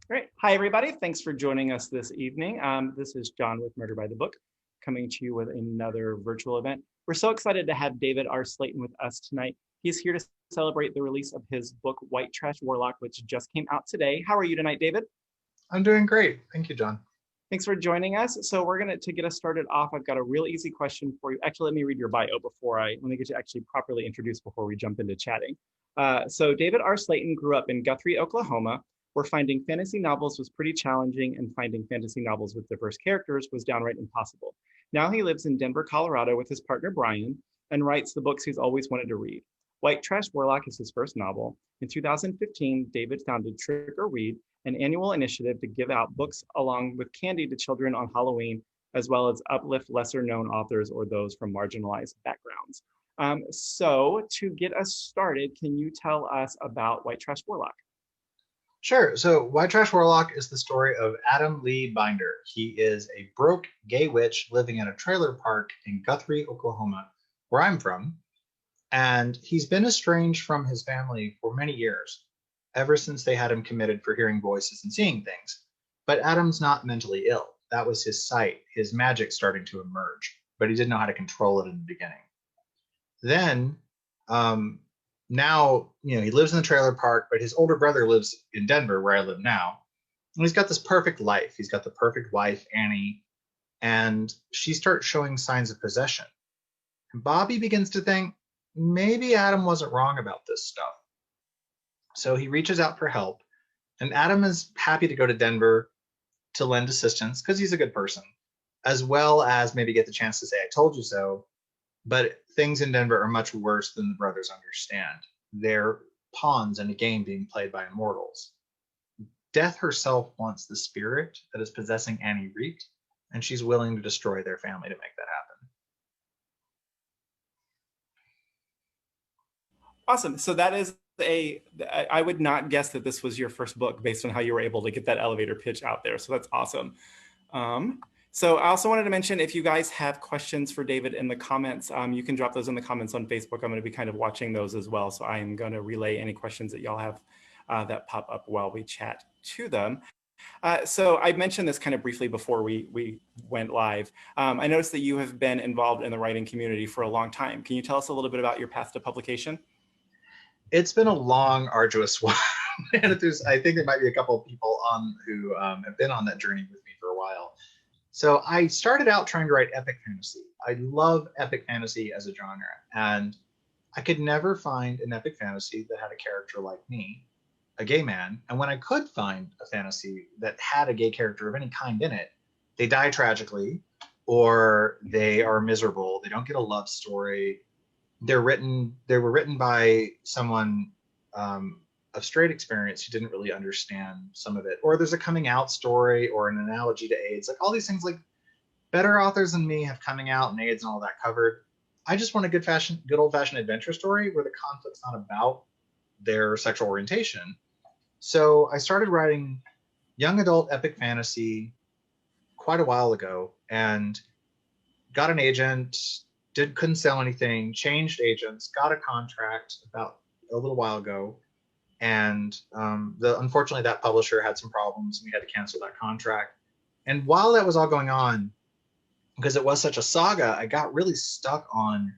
Great. Hi, everybody. Thanks for joining us this evening. This is John with Murder by the Book, coming to you with another virtual event. We're so excited to have David R. Slayton with us tonight. He's here to celebrate the release of his book, White Trash Warlock, which just came out today. How are you tonight, David? I'm doing great. Thank you, John. Thanks for joining us. So we're going to get us started off, I've got a real easy question for you. Actually, let me read your bio let me get you actually properly introduced before we jump into chatting. So David R. Slayton grew up in Guthrie, Oklahoma, where finding fantasy novels was pretty challenging and finding fantasy novels with diverse characters was downright impossible. Now he lives in Denver, Colorado with his partner Brian and writes the books he's always wanted to read. White Trash Warlock is his first novel. In 2015, David founded Trick or Read, an annual initiative to give out books along with candy to children on Halloween, as well as uplift lesser known authors or those from marginalized backgrounds. So to get us started, can you tell us about White Trash Warlock? Sure. So White Trash Warlock is the story of Adam Lee Binder. He is a broke gay witch living in a trailer park in Guthrie, Oklahoma, where I'm from. And he's been estranged from his family for many years, ever since they had him committed for hearing voices and seeing things. But Adam's not mentally ill. That was his sight, his magic starting to emerge, but he didn't know how to control it in the beginning. Then, now, he lives in the trailer park, but his older brother lives in Denver, where I live now. And he's got this perfect life. He's got the perfect wife, Annie, and she starts showing signs of possession. And Bobby begins to think maybe Adam wasn't wrong about this stuff. So he reaches out for help, and Adam is happy to go to Denver to lend assistance because he's a good person, as well as maybe get the chance to say, I told you so. But things in Denver are much worse than the brothers understand. They're pawns in a game being played by immortals. Death herself wants the spirit that is possessing Annie Reed, and she's willing to destroy their family to make that happen. Awesome. So that is I would not guess that this was your first book based on how you were able to get that elevator pitch out there. So that's awesome. So I also wanted to mention, if you guys have questions for David in the comments, you can drop those in the comments on Facebook. I'm going to be kind of watching those as well. So I'm going to relay any questions that y'all have that pop up while we chat to them. So I mentioned this kind of briefly before we went live. I noticed that you have been involved in the writing community for a long time. Can you tell us a little bit about your path to publication? It's been a long, arduous one. And I think there might be a couple of people on who have been on that journey with me for a while. So I started out trying to write epic fantasy. I love epic fantasy as a genre, and I could never find an epic fantasy that had a character like me, a gay man. And when I could find a fantasy that had a gay character of any kind in it, they die tragically, or they are miserable. They don't get a love story. They were written by someone of straight experience who didn't really understand some of it, or there's a coming out story or an analogy to AIDS. Like all these things, like better authors than me have coming out and AIDS and all that covered. I just want a good old fashioned adventure story where the conflict's not about their sexual orientation. So I started writing young adult epic fantasy quite a while ago and got an agent, couldn't sell anything, changed agents, got a contract about a little while ago. And unfortunately, that publisher had some problems and we had to cancel that contract. And while that was all going on, because it was such a saga, I got really stuck on,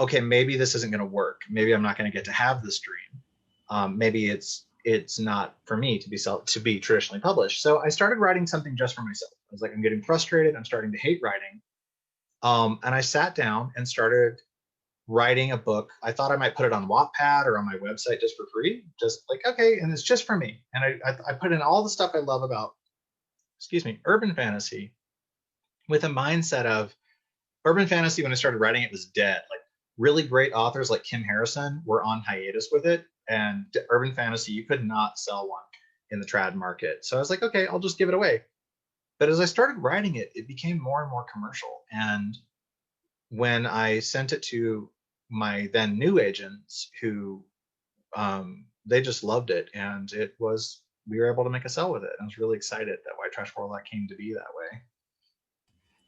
okay, maybe this isn't going to work. Maybe I'm not going to get to have this dream. Maybe it's not for me to be traditionally published. So I started writing something just for myself. I was like, I'm getting frustrated. I'm starting to hate writing. And I sat down and started writing a book. I thought I might put it on Wattpad or on my website just for free, just like, okay, and it's just for me. And I put in all the stuff I love about, urban fantasy, with a mindset of urban fantasy. When I started writing, it was dead. Like really great authors like Kim Harrison were on hiatus with it. And urban fantasy, you could not sell one in the trad market. So I was like, okay, I'll just give it away. But as I started writing it, it became more and more commercial. And when I sent it to my then new agents, who they just loved it, and we were able to make a sell with it. I was really excited that White Trash Warlock came to be that way.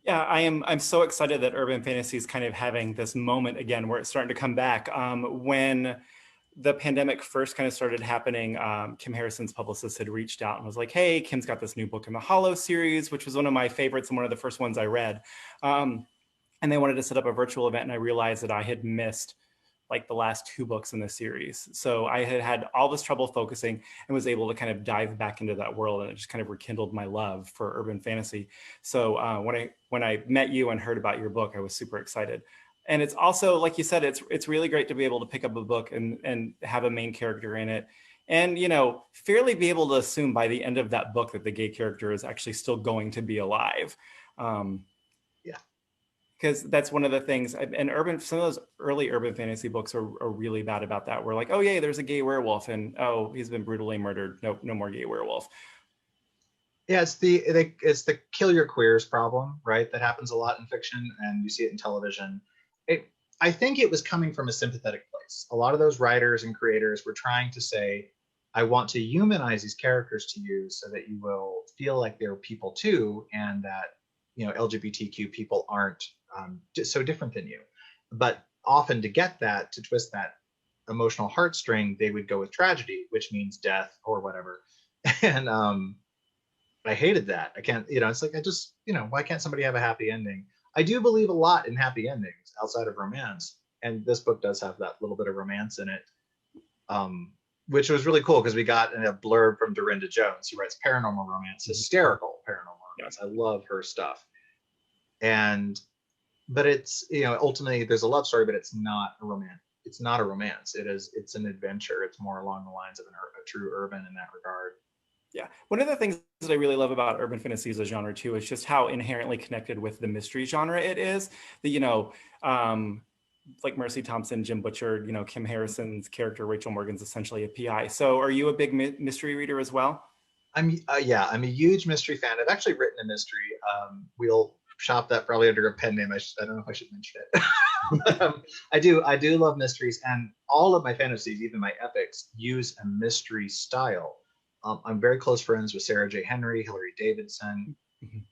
Yeah, I'm so excited that urban fantasy is kind of having this moment again where it's starting to come back. When the pandemic first kind of started happening, Kim Harrison's publicist had reached out and was like, hey, Kim's got this new book in the Hollow series, which was one of my favorites and one of the first ones I read. And they wanted to set up a virtual event, and I realized that I had missed like the last 2 books in the series. So I had had all this trouble focusing and was able to kind of dive back into that world, and it just kind of rekindled my love for urban fantasy. So when I met you and heard about your book, I was super excited. And it's also, like you said, it's really great to be able to pick up a book and have a main character in it. And, you know, fairly be able to assume by the end of that book that the gay character is actually still going to be alive. Yeah. Because that's one of the things, and some of those early urban fantasy books are really bad about that. We're like, oh yeah, there's a gay werewolf, and oh, he's been brutally murdered. Nope, no more gay werewolf. Yeah, it's the kill your queers problem, right? That happens a lot in fiction, and you see it in television. I think it was coming from a sympathetic place. A lot of those writers and creators were trying to say, I want to humanize these characters to you so that you will feel like they're people too, and that, you know, LGBTQ people aren't so different than you. But often to get that, to twist that emotional heartstring, they would go with tragedy, which means death or whatever. And I hated that. I can't, you know, it's like, I just, you know, why can't somebody have a happy ending? I do believe a lot in happy endings outside of romance. And this book does have that little bit of romance in it, which was really cool because we got a blurb from Dorinda Jones. She writes paranormal romance, hysterical paranormal romance. I love her stuff. But it's, you know, ultimately there's a love story, but it's not a romance. It's not a romance. It's an adventure. It's more along the lines of a true urban in that regard. Yeah. One of the things that I really love about urban fantasy as a genre too is just how inherently connected with the mystery genre it is. That, you know, like Mercy Thompson, Jim Butcher, you know, Kim Harrison's character, Rachel Morgan's essentially a PI. So are you a big mystery reader as well? I'm a huge mystery fan. I've actually written a mystery. We'll shop that probably under a pen name. I don't know if I should mention it. I do love mysteries, and all of my fantasies, even my epics, use a mystery style. I'm very close friends with Sarah J. Henry, Hilary Davidson,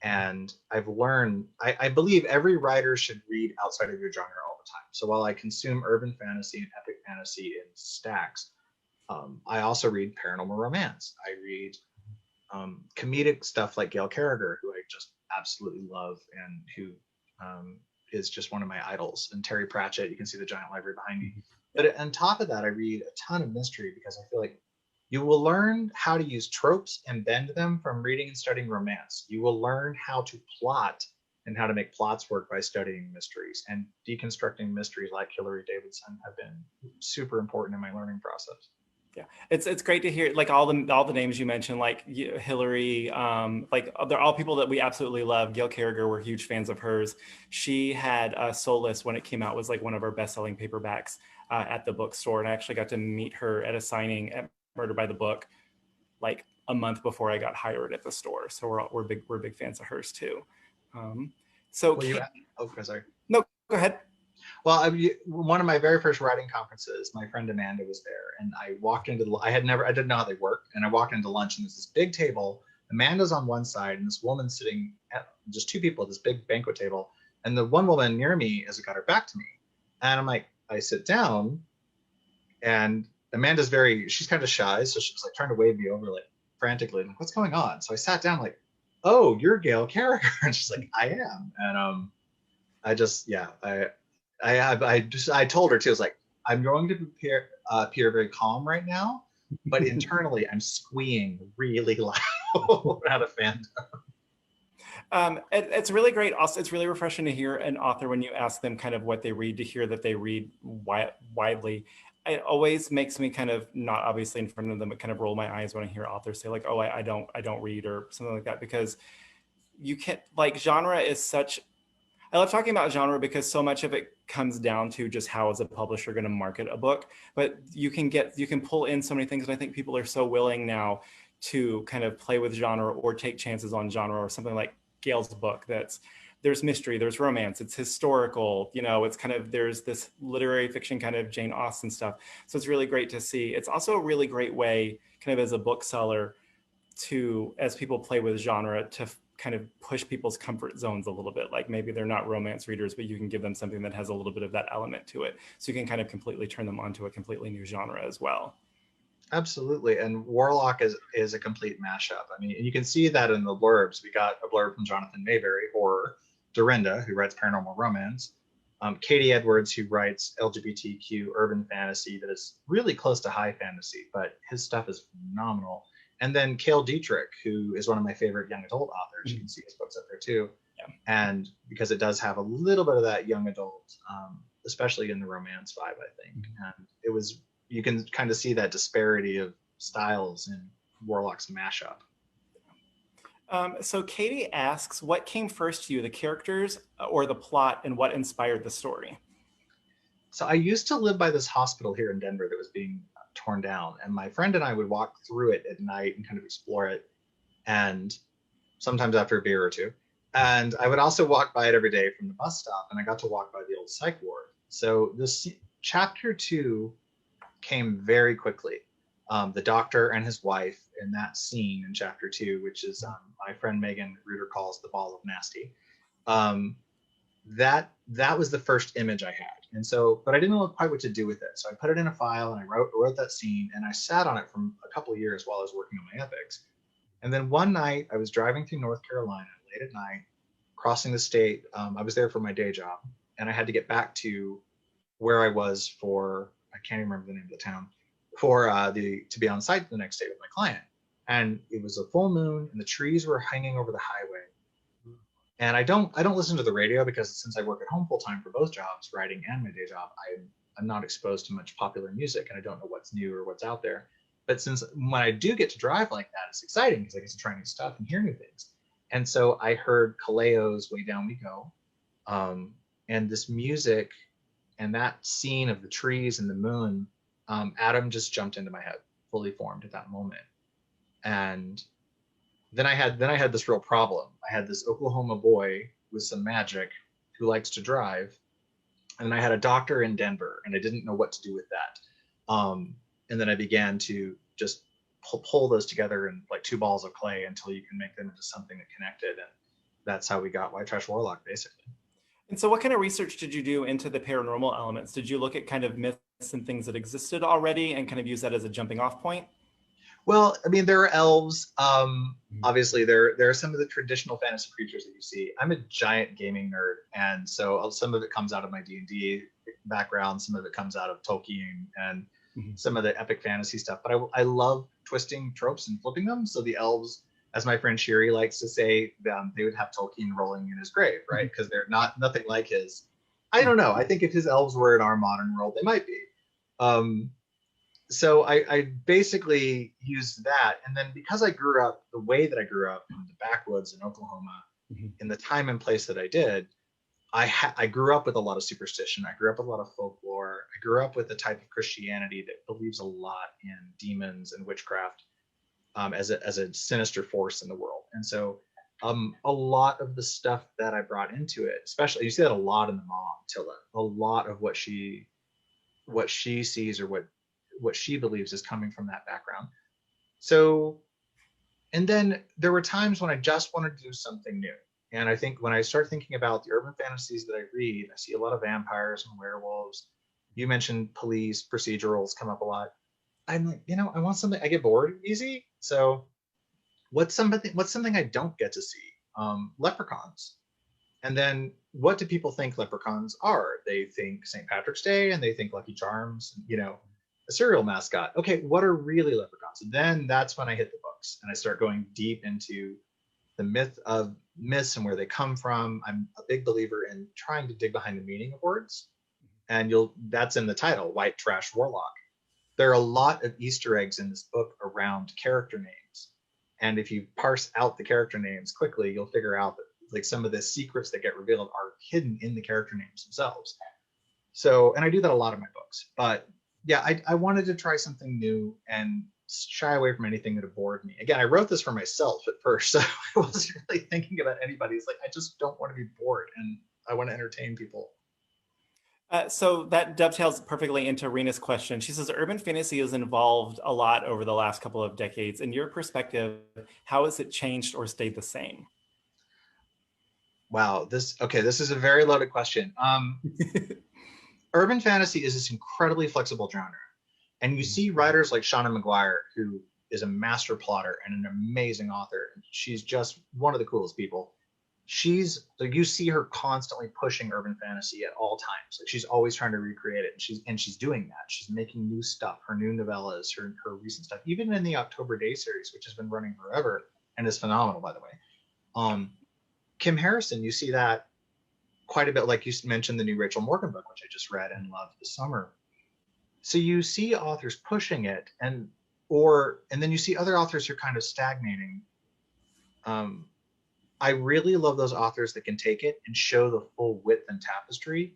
and I've learned, I believe every writer should read outside of your genre all the time. So while I consume urban fantasy and epic fantasy in stacks, I also read paranormal romance. I read comedic stuff like Gail Carriger, who I just absolutely love, and who is just one of my idols. And Terry Pratchett, you can see the giant library behind me. But on top of that, I read a ton of mystery because I feel like you will learn how to use tropes and bend them from reading and studying romance. You will learn how to plot and how to make plots work by studying mysteries, and deconstructing mysteries like Hilary Davidson have been super important in my learning process. Yeah, it's great to hear, like all the names you mentioned, like Hillary, like they're all people that we absolutely love. Gail Carriger, we're huge fans of hers. She had Soulless when it came out, was like one of our best-selling paperbacks at the bookstore, and I actually got to meet her at a signing at Murder by the Book, like a month before I got hired at the store. So we're big fans of hers too. So sorry. No, go ahead. Well, one of my very first writing conferences, my friend Amanda was there, and I walked into I didn't know how they work, and I walked into lunch, and there's this big table. Amanda's on one side, and this woman sitting at just 2 people at this big banquet table, and the one woman near me has got her back to me, and I'm like, I sit down, and Amanda's she's kind of shy, so she's like trying to wave me over like frantically, like, what's going on? So I sat down like, oh, you're Gail Carriger, and she's like, I am, and I told her too, I was like, I'm going to appear very calm right now, but internally I'm squeeing really loud out of fandom. It's really great. Also, it's really refreshing to hear an author when you ask them kind of what they read, to hear that they read widely. It always makes me kind of, not obviously in front of them, but kind of roll my eyes when I hear authors say like, oh, I don't read, or something like that, because you can't, like, genre is such, I love talking about genre because so much of it comes down to just how is a publisher going to market a book, but you can pull in so many things. And I think people are so willing now to kind of play with genre or take chances on genre, or something like Gail's book there's mystery, there's romance, it's historical, you know, it's kind of, there's this literary fiction kind of Jane Austen stuff. So it's really great to see. It's also a really great way kind of as a bookseller to, as people play with genre, to kind of push people's comfort zones a little bit. Like maybe they're not romance readers, but you can give them something that has a little bit of that element to it. So you can kind of completely turn them onto a completely new genre as well. Absolutely. And Warlock is a complete mashup. I mean, you can see that in the blurbs. We got a blurb from Jonathan Mayberry, horror, Dorinda, who writes paranormal romance, Katie Edwards, who writes LGBTQ urban fantasy that is really close to high fantasy, but his stuff is phenomenal. And then Cale Dietrich, who is one of my favorite young adult authors. You can see his books up there too. Yeah. And because it does have a little bit of that young adult, especially in the romance vibe, I think. And it was, you can kind of see that disparity of styles in Warlock's mashup. So Katie asks, what came first to you, the characters or the plot, and what inspired the story? So I used to live by this hospital here in Denver that was being torn down, and my friend and I would walk through it at night and kind of explore it, and sometimes after a beer or two. And I would also walk by it every day from the bus stop, and I got to walk by the old psych ward. So this chapter 2 came very quickly. The doctor and his wife in that scene in chapter 2, which is my friend Megan Reuter calls the ball of nasty. That was the first image I had. And so, but I didn't know quite what to do with it. So I put it in a file and I wrote that scene, and I sat on it for a couple of years while I was working on my epics. And then one night I was driving through North Carolina late at night, crossing the state. I was there for my day job, and I had to get back to where I was for, I can't even remember the name of the town, for to be on site the next day with my client. And it was a full moon, and the trees were hanging over the highway. And I don't listen to the radio because since I work at home full time for both jobs, writing and my day job, I'm not exposed to much popular music, and I don't know what's new or what's out there. But since when I do get to drive like that, it's exciting because I get to try new stuff and hear new things. And so I heard Kaleo's Way Down We Go, and this music and that scene of the trees and the moon, Adam just jumped into my head, fully formed at that moment. And then I had this real problem. I had this Oklahoma boy with some magic who likes to drive, and I had a doctor in Denver, and I didn't know what to do with that. And then I began to just pull those together in like two balls of clay until you can make them into something that connected, and that's how we got White Trash Warlock, basically. And so what kind of research did you do into the paranormal elements? Did you look at kind of myths and things that existed already and kind of use that as a jumping off point? Well, I mean, there are elves. Obviously, there are some of the traditional fantasy creatures that you see. I'm a giant gaming nerd, and so some of it comes out of my D&D background, some of it comes out of Tolkien, and some of the epic fantasy stuff. But I love twisting tropes and flipping them. So the elves, as my friend Shiri likes to say, they would have Tolkien rolling in his grave, right? Because they're nothing like his. I don't know. I think if his elves were in our modern world, they might be. So I basically used that. And then because I grew up the way that I grew up in the backwoods in Oklahoma, in the time and place that I did, I grew up with a lot of superstition. I grew up with a lot of folklore. I grew up with a type of Christianity that believes a lot in demons and witchcraft as a sinister force in the world. And so a lot of the stuff that I brought into it, especially, you see that a lot in the mom, Tilla, a lot of what she sees or what she believes is coming from that background. So, and then there were times when I just wanted to do something new. And I think when I start thinking about the urban fantasies that I read, I see a lot of vampires and werewolves. You mentioned police procedurals come up a lot. I'm like, I want something. I get bored easy. So what's something I don't get to see? Leprechauns. And then what do people think leprechauns are? They think St. Patrick's Day, and they think Lucky Charms, a cereal mascot. Okay, what are really leprechauns? And then that's when I hit the books and I start going deep into the myths and where they come from. I'm a big believer in trying to dig behind the meaning of words. And that's in the title, White Trash Warlock. There are a lot of Easter eggs in this book around character names. And if you parse out the character names quickly, you'll figure out that like some of the secrets that get revealed are hidden in the character names themselves. So, and I do that a lot in my books. But yeah, I wanted to try something new and shy away from anything that bored me. Again, I wrote this for myself at first, so I wasn't really thinking about anybody. It's like, I just don't want to be bored, and I want to entertain people. So that dovetails perfectly into Rena's question. She says, urban fantasy has evolved a lot over the last couple of decades. In your perspective, how has it changed or stayed the same? Wow, this is a very loaded question. Urban fantasy is this incredibly flexible genre. And you see writers like Shauna McGuire, who is a master plotter and an amazing author. She's just one of the coolest people. You see her constantly pushing urban fantasy at all times. Like she's always trying to recreate it. And she's doing that. She's making new stuff, her new novellas, her recent stuff, even in the October Day series, which has been running forever and is phenomenal, by the way. Kim Harrison, you see that quite a bit. Like you mentioned the new Rachel Morgan book, which I just read and loved this summer. So you see authors pushing it, and then you see other authors who are kind of stagnating. I really love those authors that can take it and show the full width and tapestry.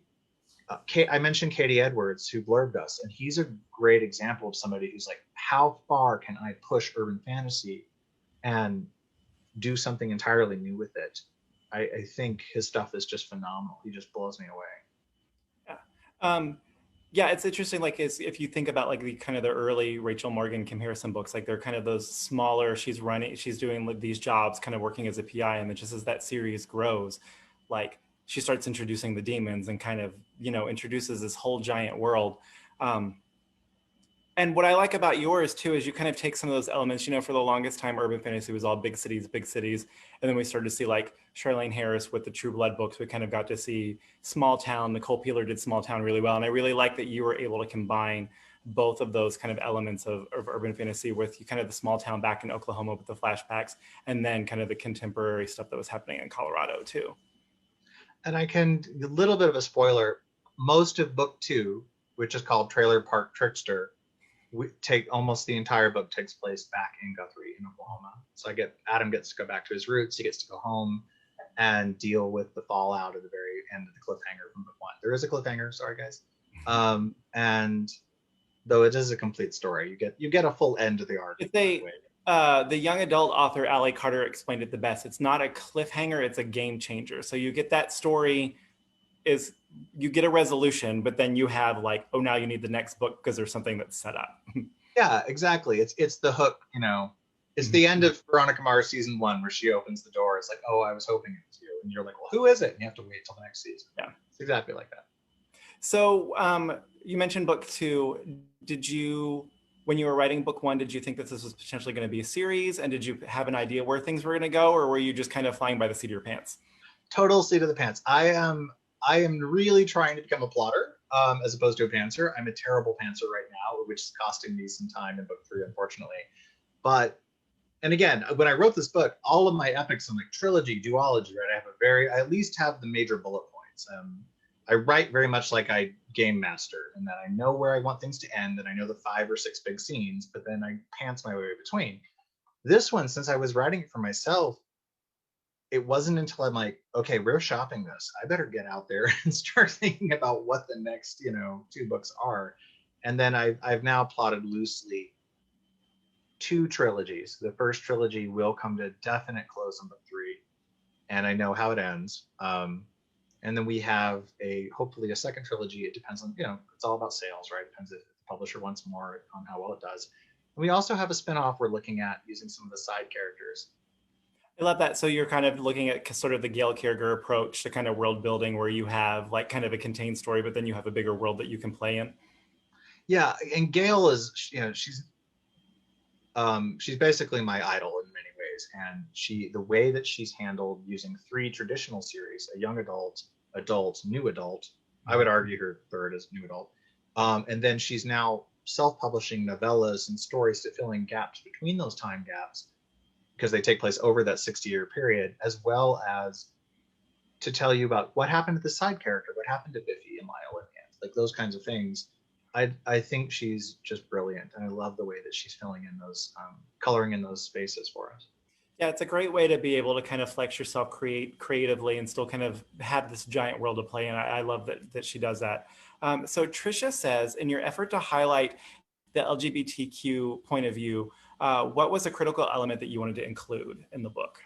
I mentioned Katie Edwards, who blurbed us, and he's a great example of somebody who's like, how far can I push urban fantasy and do something entirely new with it? I think his stuff is just phenomenal. He just blows me away. Yeah. Yeah, it's interesting. Like, if you think about like the kind of the early Rachel Morgan, Kim Harrison books, like they're kind of those smaller. She's doing these jobs, kind of working as a PI, and then just as that series grows, like she starts introducing the demons and kind of introduces this whole giant world. And what I like about yours too is you kind of take some of those elements. For the longest time, urban fantasy was all big cities, and then we started to see like Charlaine Harris with the True Blood books. We kind of got to see small town. Nicole Peeler did small town really well, and I really like that you were able to combine both of those kind of elements of urban fantasy with kind of the small town back in Oklahoma with the flashbacks, and then kind of the contemporary stuff that was happening in Colorado too. And a little bit of a spoiler, most of book 2, which is called Trailer Park Trickster, almost the entire book takes place back in Guthrie in Oklahoma. So Adam gets to go back to his roots. He gets to go home and deal with the fallout at the very end of the cliffhanger from book 1. There is a cliffhanger, sorry guys. And though it is a complete story, you get a full end to the arc. The young adult author Allie Carter explained it the best. It's not a cliffhanger, it's a game changer. So you get that story you get a resolution, but then you have like, oh, now you need the next book because there's something that's set up. Yeah, exactly. It's the hook, It's the end of Veronica Mars season 1 where she opens the door. It's like, oh, I was hoping it was you. And you're like, well, who is it? And you have to wait till the next season. Yeah. It's exactly like that. So you mentioned book 2. When you were writing book 1, did you think that this was potentially going to be a series? And did you have an idea where things were going to go? Or were you just kind of flying by the seat of your pants? Total seat of the pants. I am really trying to become a plotter as opposed to a pantser. I'm a terrible pantser right now, which is costing me some time in book 3, unfortunately. And again, when I wrote this book, all of my epics, I'm like trilogy, duology, right? I at least have the major bullet points. I write very much like I game master, in that I know where I want things to end, and I know the 5 or 6 big scenes, but then I pants my way between. This one, since I was writing it for myself, it wasn't until I'm like, okay, we're shopping this. I better get out there and start thinking about what the next, 2 books are. And then I've now plotted loosely 2 trilogies. The first trilogy will come to definite close in book 3, and I know how it ends. And then we have hopefully a second trilogy. It depends on, it's all about sales, right? It depends if the publisher wants more on how well it does. And we also have a spinoff we're looking at using some of the side characters. I love that. So you're kind of looking at sort of the Gail Carriger approach to kind of world building, where you have like kind of a contained story, but then you have a bigger world that you can play in. Yeah, and Gail is, she's basically my idol in many ways, and the way that she's handled using 3 traditional series, a young adult, new adult. I would argue her third is new adult, and then she's now self-publishing novellas and stories to fill in gaps between those time gaps, because they take place over that 60-year period, as well as to tell you about what happened to the side character, what happened to Biffy and Lyle and Ant, like those kinds of things. I think she's just brilliant, and I love the way that she's filling in those, coloring in those spaces for us. Yeah, it's a great way to be able to kind of flex yourself creatively and still kind of have this giant world to play in. I love that she does that. So Tricia says, in your effort to highlight the LGBTQ point of view, what was a critical element that you wanted to include in the book?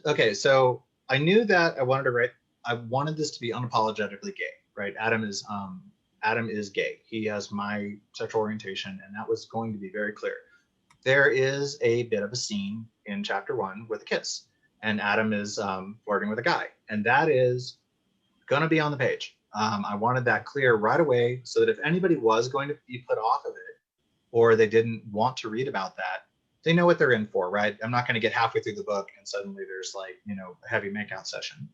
Okay, so I knew that I wanted this to be unapologetically gay, right? Adam is gay. He has my sexual orientation, and that was going to be very clear. There is a bit of a scene in chapter 1 with a kiss, and Adam is flirting with a guy, and that is gonna be on the page. I wanted that clear right away so that if anybody was going to be put off of it, or they didn't want to read about that, they know what they're in for, right? I'm not going to get halfway through the book and suddenly there's like, a heavy makeout session.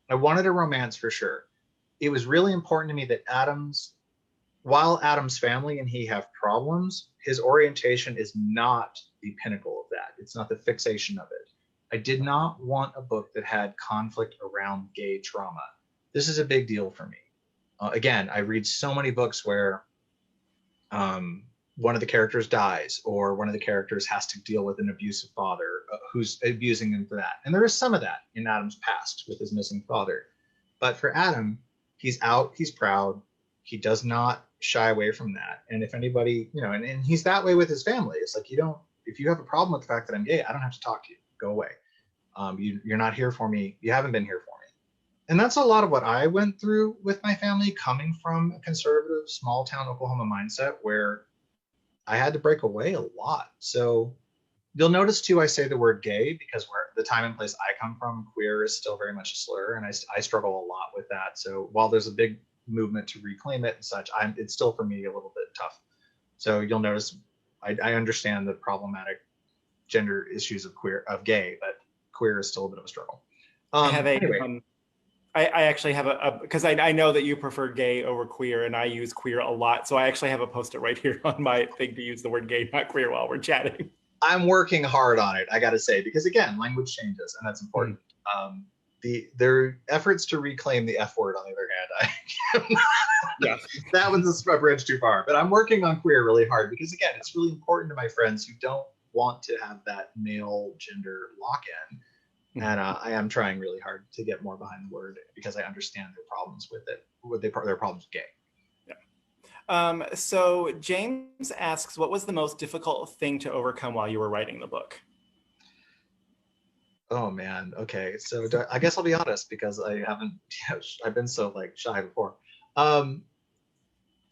I wanted a romance for sure. It was really important to me that while Adam's family and he have problems, his orientation is not the pinnacle of that. It's not the fixation of it. I did not want a book that had conflict around gay trauma. This is a big deal for me. Again, I read so many books where one of the characters dies, or one of the characters has to deal with an abusive father who's abusing him for that. And there is some of that in Adam's past with his missing father. But for Adam, he's out, he's proud, he does not shy away from that. And if anybody, and he's that way with his family. It's like, if you have a problem with the fact that I'm gay, I don't have to talk to you. Go away. You're not here for me. You haven't been here for me. And that's a lot of what I went through with my family, coming from a conservative, small town Oklahoma mindset where I had to break away a lot. So you'll notice too, I say the word gay because where the time and place I come from, queer is still very much a slur. And I struggle a lot with that. So while there's a big movement to reclaim it and such, it's still for me a little bit tough. So you'll notice I understand the problematic gender issues of gay, but queer is still a bit of a struggle. I actually have because I know that you prefer gay over queer, and I use queer a lot. So I actually have a post-it right here on my thing to use the word gay, not queer, while we're chatting. I'm working hard on it, I got to say, because again, language changes, and that's important. Their efforts to reclaim the F word, on the other hand, yes. That one's a bridge too far. But I'm working on queer really hard because, again, it's really important to my friends who don't want to have that male gender lock-in. And I am trying really hard to get more behind the word because I understand their problems with it, their problems with gay. Yeah. So James asks, what was the most difficult thing to overcome while you were writing the book? Oh man. Okay. So I guess I'll be honest because I've been so shy before.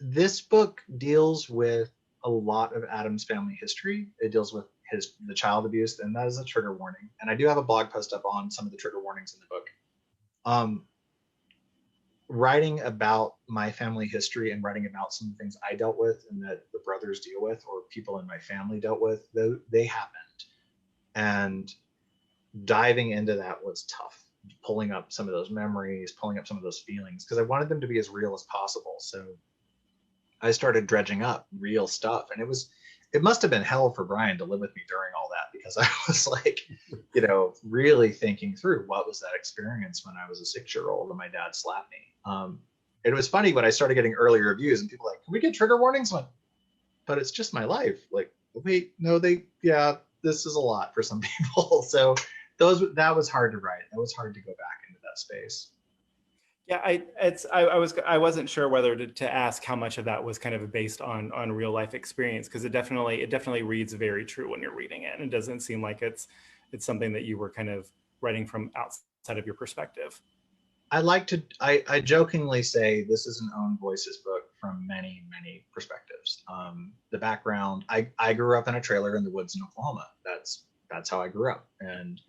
This book deals with a lot of Adam's family history. It deals with the child abuse, and that is a trigger warning. And I do have a blog post up on some of the trigger warnings in the book. Writing about my family history and writing about some of the things I dealt with and that the brothers deal with or people in my family dealt with, they happened. And diving into that was tough, pulling up some of those memories, pulling up some of those feelings, because I wanted them to be as real as possible. So I started dredging up real stuff, and it must have been hell for Brian to live with me during all that, because I was really thinking through what was that experience when I was a 6-year-old and my dad slapped me. It was funny when I started getting early reviews and people were like, can we get trigger warnings? But it's just my life. Wait, no, this is a lot for some people. So that was hard to write. That was hard to go back into that space. Yeah, I wasn't sure whether to ask how much of that was kind of based on real life experience, because it definitely reads very true when you're reading it, and it doesn't seem like it's something that you were kind of writing from outside of your perspective. I jokingly say this is an own voices book from many, many perspectives. The background, I grew up in a trailer in the woods in Oklahoma. That's how I grew up, and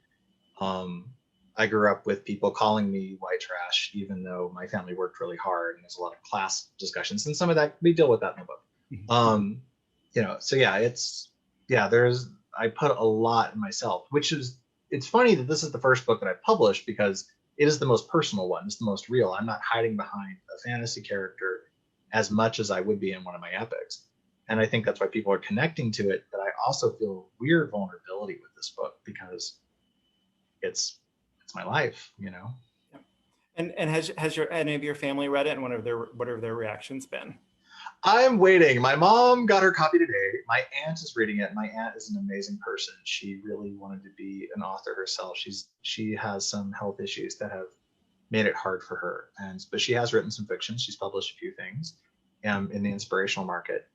I grew up with people calling me white trash, even though my family worked really hard, and there's a lot of class discussions, and some of that we deal with that in the book. So yeah, I put a lot in myself, it's funny that this is the first book that I published because it is the most personal one. It's the most real. I'm not hiding behind a fantasy character as much as I would be in one of my epics. And I think that's why people are connecting to it. But I also feel weird vulnerability with this book because it's my life, Yeah. And has any of your family read it, and what have their reactions been? I'm waiting. My mom got her copy today. My aunt is reading it. My aunt is an amazing person. She really wanted to be an author herself. She has some health issues that have made it hard for her, but she has written some fiction. She's published a few things in the inspirational market,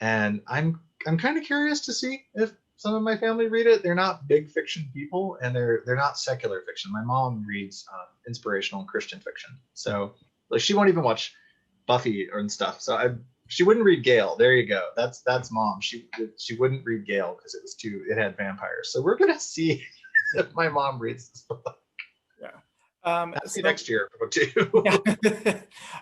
and I'm kind of curious to see if some of my family read it. They're not big fiction people, and they're not secular fiction. My mom reads inspirational and Christian fiction, so she won't even watch Buffy and stuff. So she wouldn't read Gale. There you go. That's mom. She wouldn't read Gale because it had vampires. So we're gonna see if my mom reads this book. So Next year for book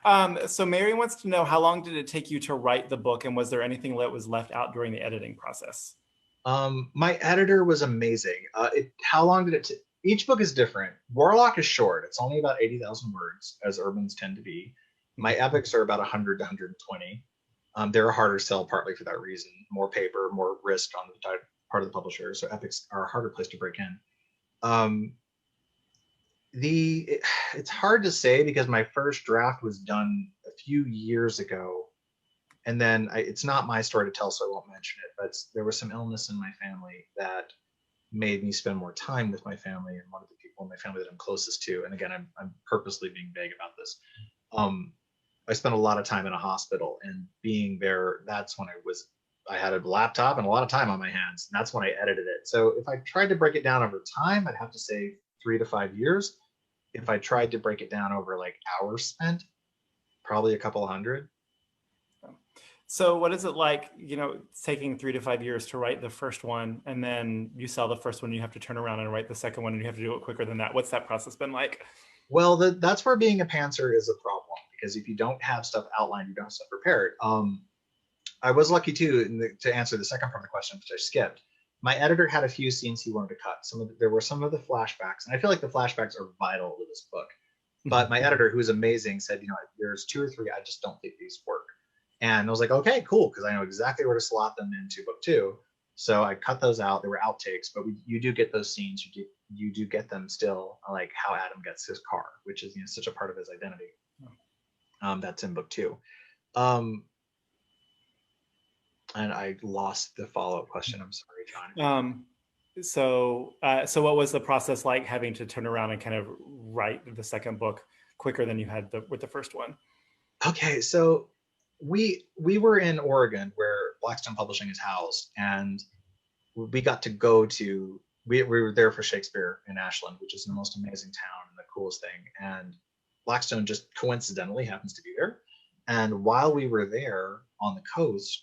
2. So Mary wants to know, how long did it take you to write the book, and was there anything that was left out during the editing process? My editor was amazing. How long did it take? Each book is different. Warlock is short. It's only about 80,000 words, as urbans tend to be. My epics are about 100 to 120. They're a harder sell partly for that reason. More paper, more risk on the part of the publisher. So epics are a harder place to break in. It's hard to say because my first draft was done a few years ago, and then it's not my story to tell, so I won't mention it, but there was some illness in my family that made me spend more time with my family, and one of the people in my family that I'm closest to, and again, I'm purposely being vague about this. I spent a lot of time in a hospital, and being there, that's when I had a laptop and a lot of time on my hands, and that's when I edited it. So if I tried to break it down over time, I'd have to say 3 to 5 years. If I tried to break it down over like hours spent, probably a couple hundred. So what is it like, it's taking 3 to 5 years to write the first one, and then you sell the first one, you have to turn around and write the second one, and you have to do it quicker than that. What's that process been like? Well, that's where being a pantser is a problem, because if you don't have stuff outlined, you don't have stuff prepared. I was lucky too, to answer the second part of the question, which I skipped. My editor had a few scenes he wanted to cut. There were some of the flashbacks, and I feel like the flashbacks are vital to this book. But my editor, who's amazing, said, there's 2 or 3 I just don't think these work. And I was like, okay, cool, because I know exactly where to slot them into book 2. So I cut those out. They were outtakes, but you do get those scenes. You do get them still, like how Adam gets his car, which is such a part of his identity. That's in book 2. And I lost the follow-up question. I'm sorry, John. So what was the process like, having to turn around and kind of write the second book quicker than you had with the first one? Okay, so we were in Oregon, where Blackstone Publishing is housed, and we got to go to, we were there for Shakespeare in Ashland, which is the most amazing town and the coolest thing. And Blackstone just coincidentally happens to be there. And while we were there on the coast,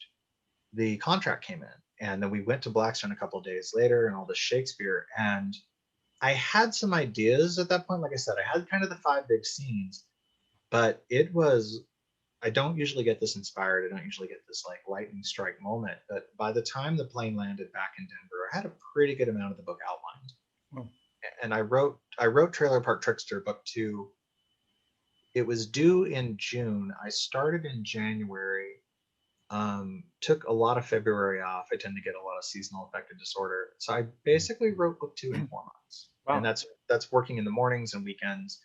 the contract came in, and then we went to Blackstone a couple of days later and all the Shakespeare. And I had some ideas at that point. Like I said, I had kind of the 5 big scenes, but I don't usually get this inspired. I don't usually get this like lightning strike moment. But by the time the plane landed back in Denver, I had a pretty good amount of the book outlined. And I wrote Trailer Park Trickster book 2. It was due in June. I started in January. Took a lot of February off. I tend to get a lot of seasonal affective disorder. So I basically wrote book 2 in 4 months. Wow. And that's working in the mornings and weekends.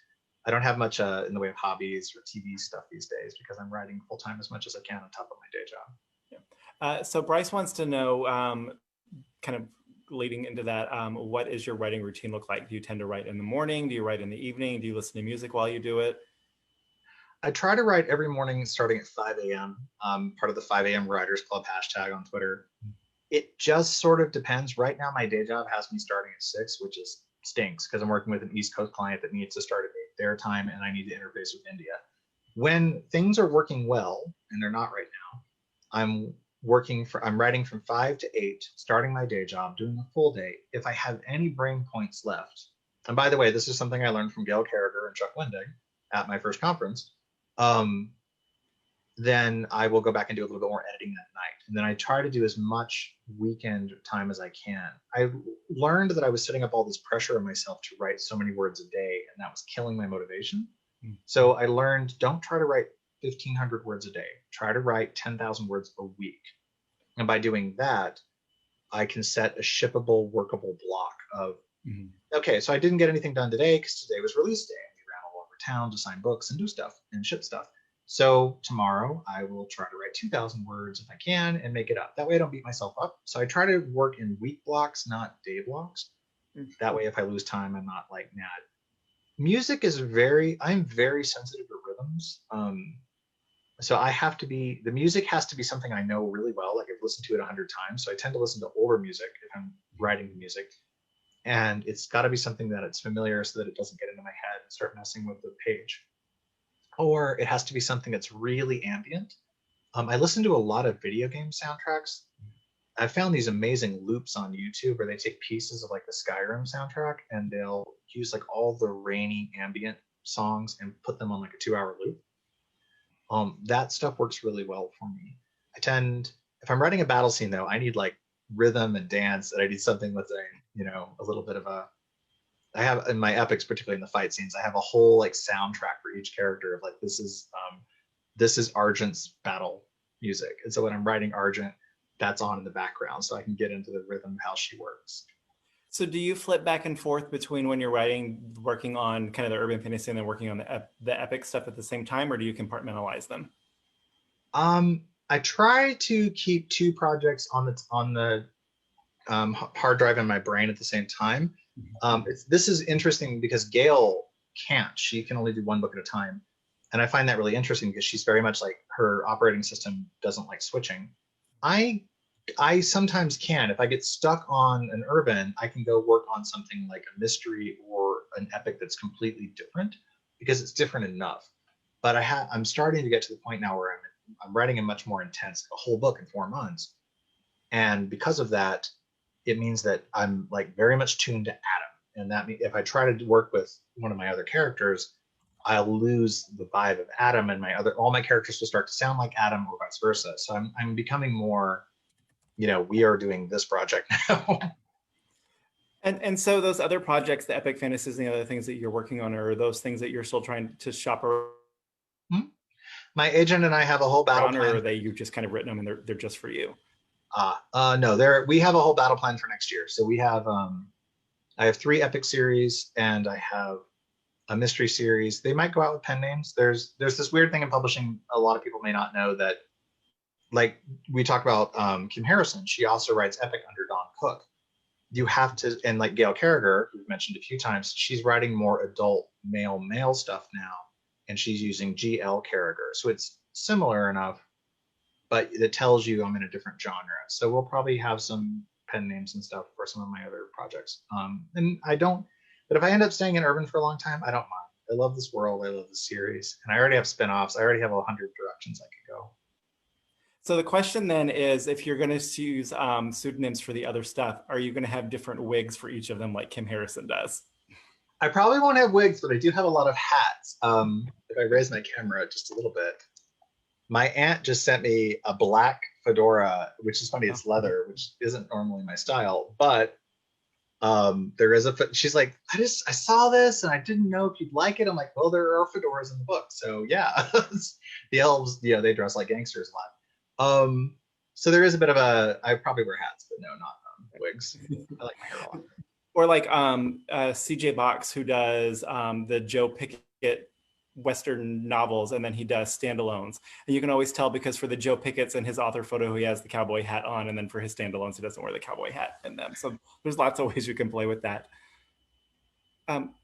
I don't have much in the way of hobbies or TV stuff these days, because I'm writing full time as much as I can on top of my day job. Yeah. So Bryce wants to know, kind of leading into that, what is your writing routine look like? Do you tend to write in the morning? Do you write in the evening? Do you listen to music while you do it? I try to write every morning starting at 5 a.m. Part of the 5 a.m. Writers Club hashtag on Twitter. It just sort of depends. Right now, my day job has me starting at 6, which stinks, because I'm working with an East Coast client that needs to start at 8 their time, and I need to interface with India. When things are working well, and they're not right now, I'm writing from 5 to 8, starting my day job, doing a full day. If I have any brain points left, and by the way, this is something I learned from Gail Carriger and Chuck Wendig at my first conference, then I will go back and do a little bit more editing that night. And then I try to do as much weekend time as I can. I learned that I was setting up all this pressure on myself to write so many words a day, and that was killing my motivation. So I learned, don't try to write 1,500 words a day. Try to write 10,000 words a week. And by doing that, I can set a shippable, workable block of, okay, so I didn't get anything done today because today was release day. We ran all over town to sign books and do stuff and ship stuff. So tomorrow I will try to write 2,000 words if I can and make it up. That way I don't beat myself up. So I try to work in week blocks, not day blocks. That way if I lose time, I'm not like mad. Music is I'm very sensitive to rhythms. So the music has to be something I know really well. Like I've listened to it 100 times. So I tend to listen to older music if I'm writing the music. And it's got to be something that it's familiar so that it doesn't get into my head and start messing with the page. Or it has to be something that's really ambient. I listen to a lot of video game soundtracks. I found these amazing loops on YouTube where they take pieces of like the Skyrim soundtrack and they'll use like all the rainy ambient songs and put them on like a 2-hour loop. That stuff works really well for me. If I'm writing a battle scene though, I need like rhythm and dance, and I need something with a little bit of I have in my epics, particularly in the fight scenes, I have a whole like soundtrack for each character of like this is Argent's battle music, and so when I'm writing Argent, that's on in the background, so I can get into the rhythm of how she works. So do you flip back and forth between when you're working on kind of the urban fantasy and then working on the epic stuff at the same time, or do you compartmentalize them? I try to keep 2 projects on the hard drive in my brain at the same time. This is interesting because Gail can't. She can only do 1 book at a time. And I find that really interesting because she's very much like, her operating system doesn't like switching. I sometimes can. If I get stuck on an urban, I can go work on something like a mystery or an epic that's completely different because it's different enough. But I'm starting to get to the point now where I'm writing a much more intense, a whole book in 4 months. And because of that, it means that I'm like very much tuned to Adam. And that means if I try to work with one of my other characters, I'll lose the vibe of Adam, and all my characters will start to sound like Adam or vice versa. So I'm becoming more, we are doing this project now. And so those other projects, the epic fantasies and the other things that you're working on, are those things that you're still trying to shop around? My agent and I have a whole battle plan. Or are you've just kind of written them and they're just for you? No, we have a whole battle plan for next year. So I have 3 epic series and I have a mystery series. They might go out with pen names. There's this weird thing in publishing. A lot of people may not know that, like we talked about Kim Harrison, she also writes epic under Dawn Cook. You have to, and like Gail Carriger, who we've mentioned a few times, she's writing more adult male stuff now, and she's using GL Carriger. So it's similar enough, but it tells you I'm in a different genre. So we'll probably have some pen names and stuff for some of my other projects. But if I end up staying in urban for a long time, I don't mind. I love this world. I love the series. And I already have spinoffs. I already have 100 directions I could go. So the question then is, if you're going to use pseudonyms for the other stuff, are you going to have different wigs for each of them like Kim Harrison does? I probably won't have wigs, but I do have a lot of hats. If I raise my camera just a little bit, my aunt just sent me a black fedora, which is funny, it's leather, which isn't normally my style, but she's like, I saw this and I didn't know if you'd like it. I'm like, well, there are fedoras in the book. So yeah, the elves, they dress like gangsters a lot. So there is a bit of I probably wear hats, but no, not wigs. I like my hair a lot. Or like CJ Box, who does the Joe Pickett Western novels, and then he does standalones. And you can always tell because for the Joe Pickett's and his author photo, he has the cowboy hat on, and then for his standalones, he doesn't wear the cowboy hat in them. So there's lots of ways you can play with that.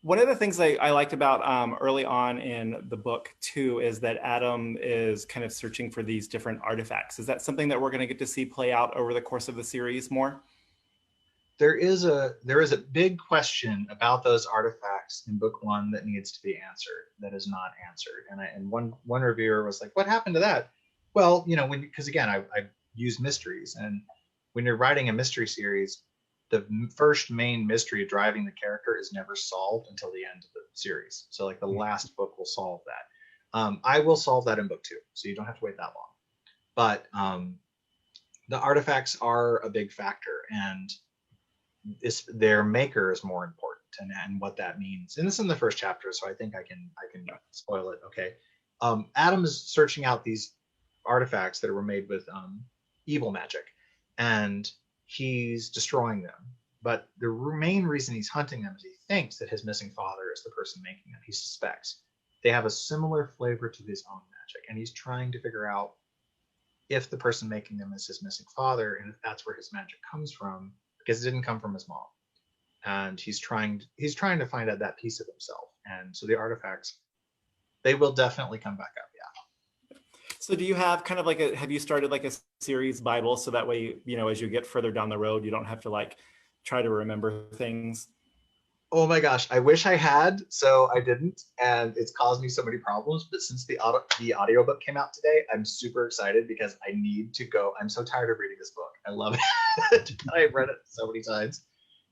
One of the things I liked about early on in the book too is that Adam is kind of searching for these different artifacts. Is that something that we're going to get to see play out over the course of the series more? There is a big question about those artifacts in book 1 that needs to be answered, that is not answered. And one reviewer was like, what happened to that? Well, because again, I use mysteries, and when you're writing a mystery series, the first main mystery driving the character is never solved until the end of the series. So like the last book will solve that. I will solve that in book 2, so you don't have to wait that long. But the artifacts are a big factor, and their maker is more important, and what that means. And this is in the first chapter, so I think I can spoil it. Okay. Adam is searching out these artifacts that were made with evil magic, and he's destroying them. But the main reason he's hunting them is he thinks that his missing father is the person making them. He suspects they have a similar flavor to his own magic, and he's trying to figure out if the person making them is his missing father, and if that's where his magic comes from, because it didn't come from his mom. And he's trying to find out that piece of himself. And so the artifacts, they will definitely come back up. Yeah. So do you have kind of have you started like a series Bible, so that way, as you get further down the road, you don't have to like try to remember things? Oh my gosh, I wish I had, so I didn't, and it's caused me so many problems. But since the audiobook came out today, I'm super excited because I need to go. I'm so tired of reading this book. I love it. I've read it so many times,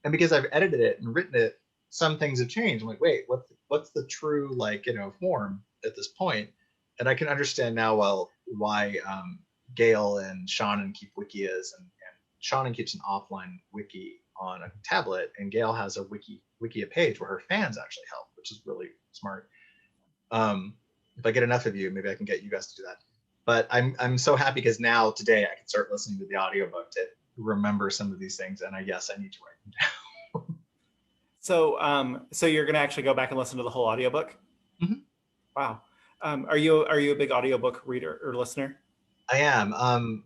and because I've edited it and written it, some things have changed. I'm like, wait, what's the true form at this point? And I can understand now well why Gail and Shannon keep wikias, and Shannon keeps an offline wiki on a tablet, and Gail has a wikia page where her fans actually help, which is really smart. If I get enough of you, maybe I can get you guys to do that. But I'm so happy because now today I can start listening to the audiobook to remember some of these things, and I need to write them down. So you're gonna actually go back and listen to the whole audiobook? Mm-hmm. Wow. Are you a big audiobook reader or listener? I am.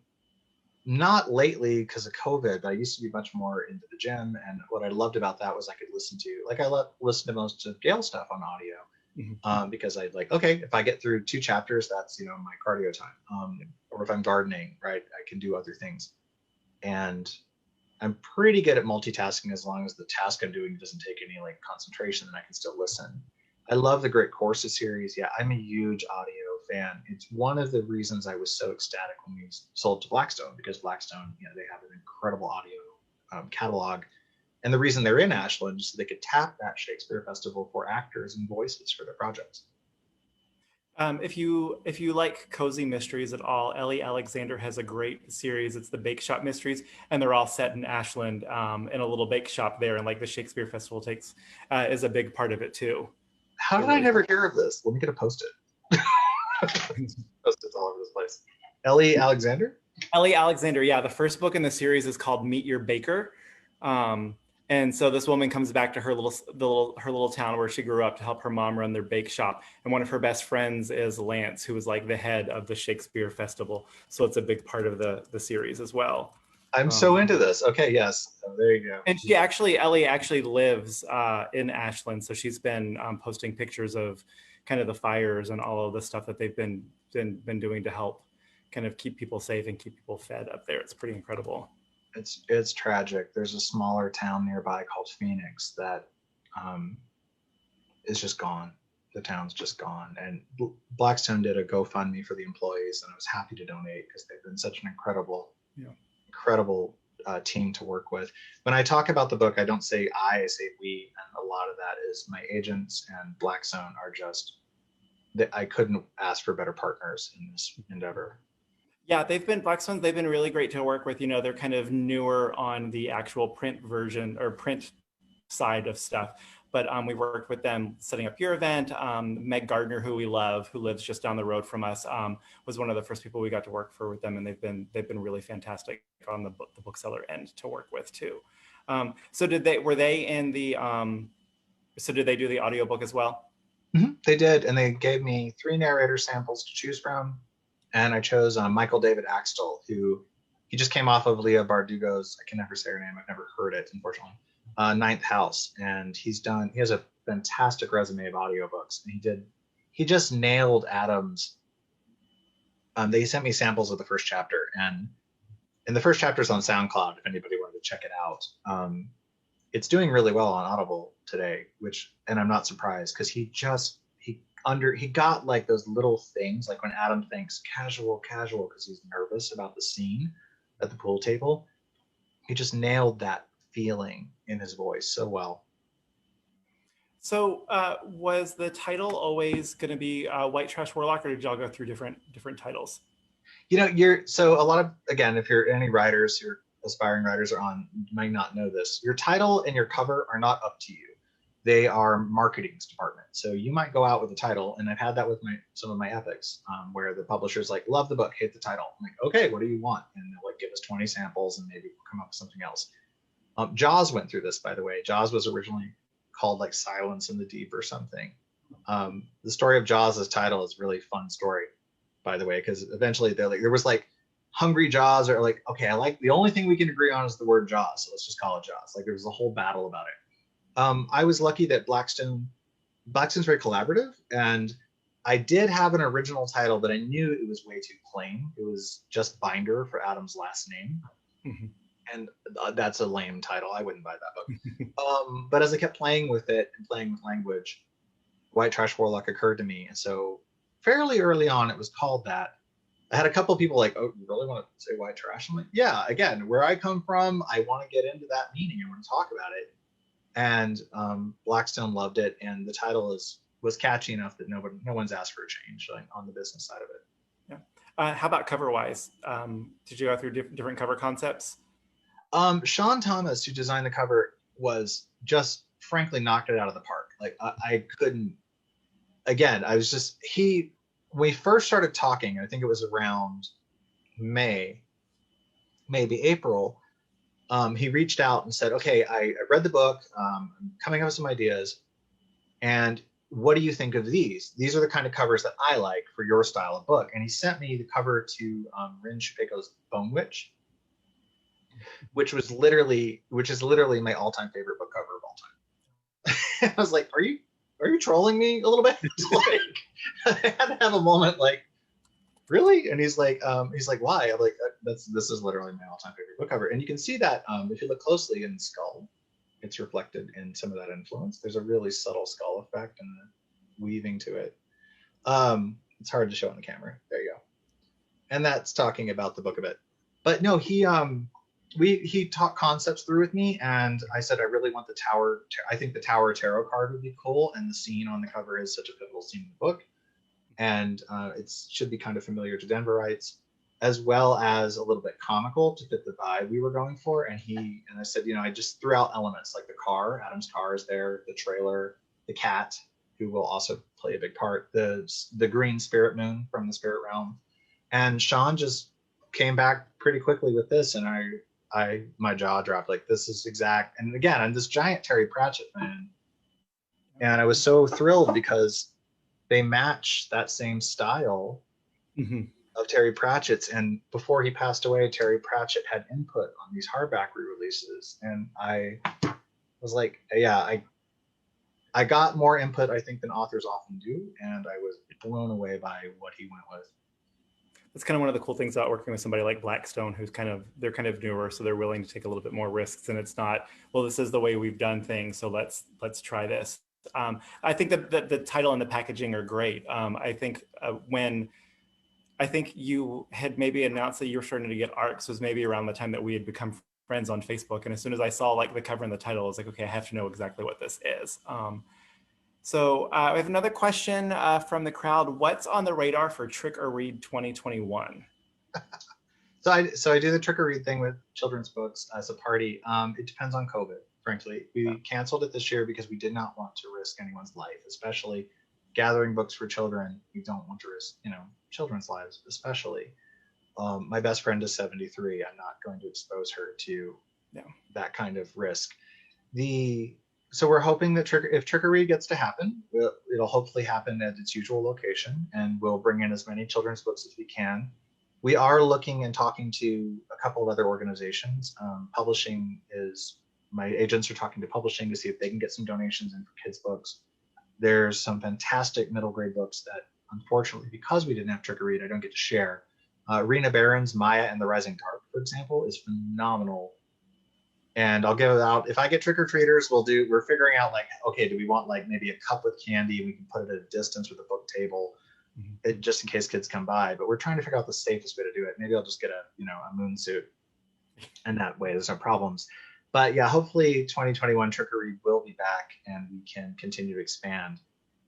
Not lately because of COVID, but I used to be much more into the gym. And what I loved about that was I could listen to, listen to most of Gail's stuff on audio. Mm-hmm. Because I'd okay, if I get through 2 chapters, that's, my cardio time. Or if I'm gardening, right, I can do other things. And I'm pretty good at multitasking as long as the task I'm doing doesn't take any concentration, and I can still listen. I love the Great Courses series. Yeah, I'm a huge audio fan. It's one of the reasons I was so ecstatic when we sold to Blackstone, because Blackstone, they have an incredible audio catalog. And the reason they're in Ashland is so they could tap that Shakespeare Festival for actors and voices for their projects. If you like cozy mysteries at all, Ellie Alexander has a great series. It's the Bake Shop Mysteries, and they're all set in Ashland in a little bake shop there. And the Shakespeare Festival is a big part of it too. How did I never hear of this? Let me get a Post-it. Post-its all over this place. Ellie Alexander? Ellie Alexander, yeah. The first book in the series is called Meet Your Baker. And so this woman comes back to her little town where she grew up to help her mom run their bake shop. And one of her best friends is Lance, who was the head of the Shakespeare Festival. So it's a big part of the series as well. I'm so into this. Okay, yes. Oh, there you go. And Ellie actually lives in Ashland. So she's been posting pictures of kind of the fires and all of the stuff that they've been doing to help kind of keep people safe and keep people fed up there. It's pretty incredible. It's tragic. There's a smaller town nearby called Phoenix that is just gone. The town's just gone. And Blackstone did a GoFundMe for the employees, and I was happy to donate because they've been such an incredible team to work with. When I talk about the book, I don't say I say we, and a lot of that is my agents and Blackstone are just, I couldn't ask for better partners in this endeavor. Yeah, Blackstone's been really great to work with. They're kind of newer on the actual print version or print side of stuff. But we worked with them setting up your event. Meg Gardner, who we love, who lives just down the road from us, was one of the first people we got to work with them, and they've been really fantastic on the bookseller end to work with too. So did they do the audiobook as well? Mm-hmm. They did, and they gave me 3 narrator samples to choose from, and I chose Michael David Axtell, who he just came off of Leah Bardugo's, I can never say her name, I've never heard it, unfortunately. Ninth House, and he has a fantastic resume of audiobooks, and he just nailed Adam's. They sent me samples of the first chapter, and the first chapter is on SoundCloud if anybody wanted to check it out. It's doing really well on Audible today, and I'm not surprised because he got those little things, like when Adam thinks casual because he's nervous about the scene at the pool table, he just nailed that feeling in his voice so well. So was the title always going to be White Trash Warlock, or did y'all go through different titles? So a lot of, again, if you're any writers, your aspiring writers are on, you might not know this. Your title and your cover are not up to you. They are marketing's department. So you might go out with a title, and I've had that with some of my epics, where the publisher's like, love the book, hate the title. I'm like, okay, what do you want? And they'll give us 20 samples, and maybe we'll come up with something else. Jaws went through this, by the way. Jaws was originally called Silence in the Deep or something. The story of Jaws' title is a really fun story, by the way, because eventually there was Hungry Jaws, or okay, the only thing we can agree on is the word Jaws, so let's just call it Jaws. There was a whole battle about it. I was lucky that Blackstone's very collaborative, and I did have an original title, but I knew it was way too plain. It was just Binder for Adam's last name. Mm-hmm. And that's a lame title. I wouldn't buy that book. But as I kept playing with it and playing with language, White Trash Warlock occurred to me. And so fairly early on, it was called that. I had a couple of people like, oh, you really want to say white trash? I'm like, yeah, again, where I come from, I want to get into that meaning. I want to talk about it. And Blackstone loved it. And the title was catchy enough that no one's asked for a change, like, on the business side of it. Yeah. How about cover wise? Did you go through different cover concepts? Sean Thomas, who designed the cover, was just frankly knocked it out of the park. Like I couldn't, again, I was just, when we first started talking, I think it was around May, maybe April, he reached out and said, okay, I read the book, I'm coming up with some ideas, and what do you think of these? These are the kind of covers that I like for your style of book. And he sent me the cover to Rin Shupiko's Bone Witch, which is literally my all-time favorite book cover of all time. I was like, are you trolling me a little bit? Like, I had to have a moment like, really? And he's like, why? I'm like, this is literally my all-time favorite book cover. And you can see that if you look closely in the skull, it's reflected in some of that influence. There's a really subtle skull effect and the weaving to it. It's hard to show on the camera. There you go. And that's talking about the book a bit. But no, he talked concepts through with me, and I said I really want the Tower. I think the Tower Tarot card would be cool, and the scene on the cover is such a pivotal scene in the book, and it should be kind of familiar to Denverites, as well as a little bit comical to fit the vibe we were going for. And I said, I just threw out elements like the car. Adam's car is there, the trailer, the cat, who will also play a big part, the green spirit moon from the spirit realm, and Sean just came back pretty quickly with this, and my jaw dropped. Like, this is exact. And again, I'm this giant Terry Pratchett fan, and I was so thrilled because they match that same style of Terry Pratchett's. And before he passed away, Terry Pratchett had input on these hardback re-releases, and I was like, yeah, I got more input, I think, than authors often do, and I was blown away by what he went with. That's kind of one of the cool things about working with somebody like Blackstone, they're kind of newer, so they're willing to take a little bit more risks, and it's not, well, this is the way we've done things, so let's try this. I think that the title and the packaging are great. I think you had maybe announced that you were starting to get ARCs was maybe around the time that we had become friends on Facebook, and as soon as I saw like the cover and the title, I was like, okay, I have to know exactly what this is. So we have another question from the crowd. What's on the radar for Trick or Read 2021? So I do the Trick or Read thing with children's books as a party. It depends on COVID, frankly. We canceled it this year because we did not want to risk anyone's life, especially gathering books for children. We don't want to risk, children's lives, especially. My best friend is 73. I'm not going to expose her to that kind of risk. So we're hoping that if Trick or Read gets to happen, it'll hopefully happen at its usual location, and we'll bring in as many children's books as we can. We are looking and talking to a couple of other organizations. My agents are talking to publishing to see if they can get some donations in for kids' books. There's some fantastic middle grade books that, unfortunately, because we didn't have Trick or Read, I don't get to share. Rena Barron's Maya and the Rising Dark, for example, is phenomenal. And I'll give it out. If I get trick-or-treaters, we're figuring out, like, okay, do we want like maybe a cup with candy? We can put it at a distance with a book table, just in case kids come by. But we're trying to figure out the safest way to do it. Maybe I'll just get a moon suit, and that way there's no problems. But yeah, hopefully 2021 Trick or Read will be back, and we can continue to expand.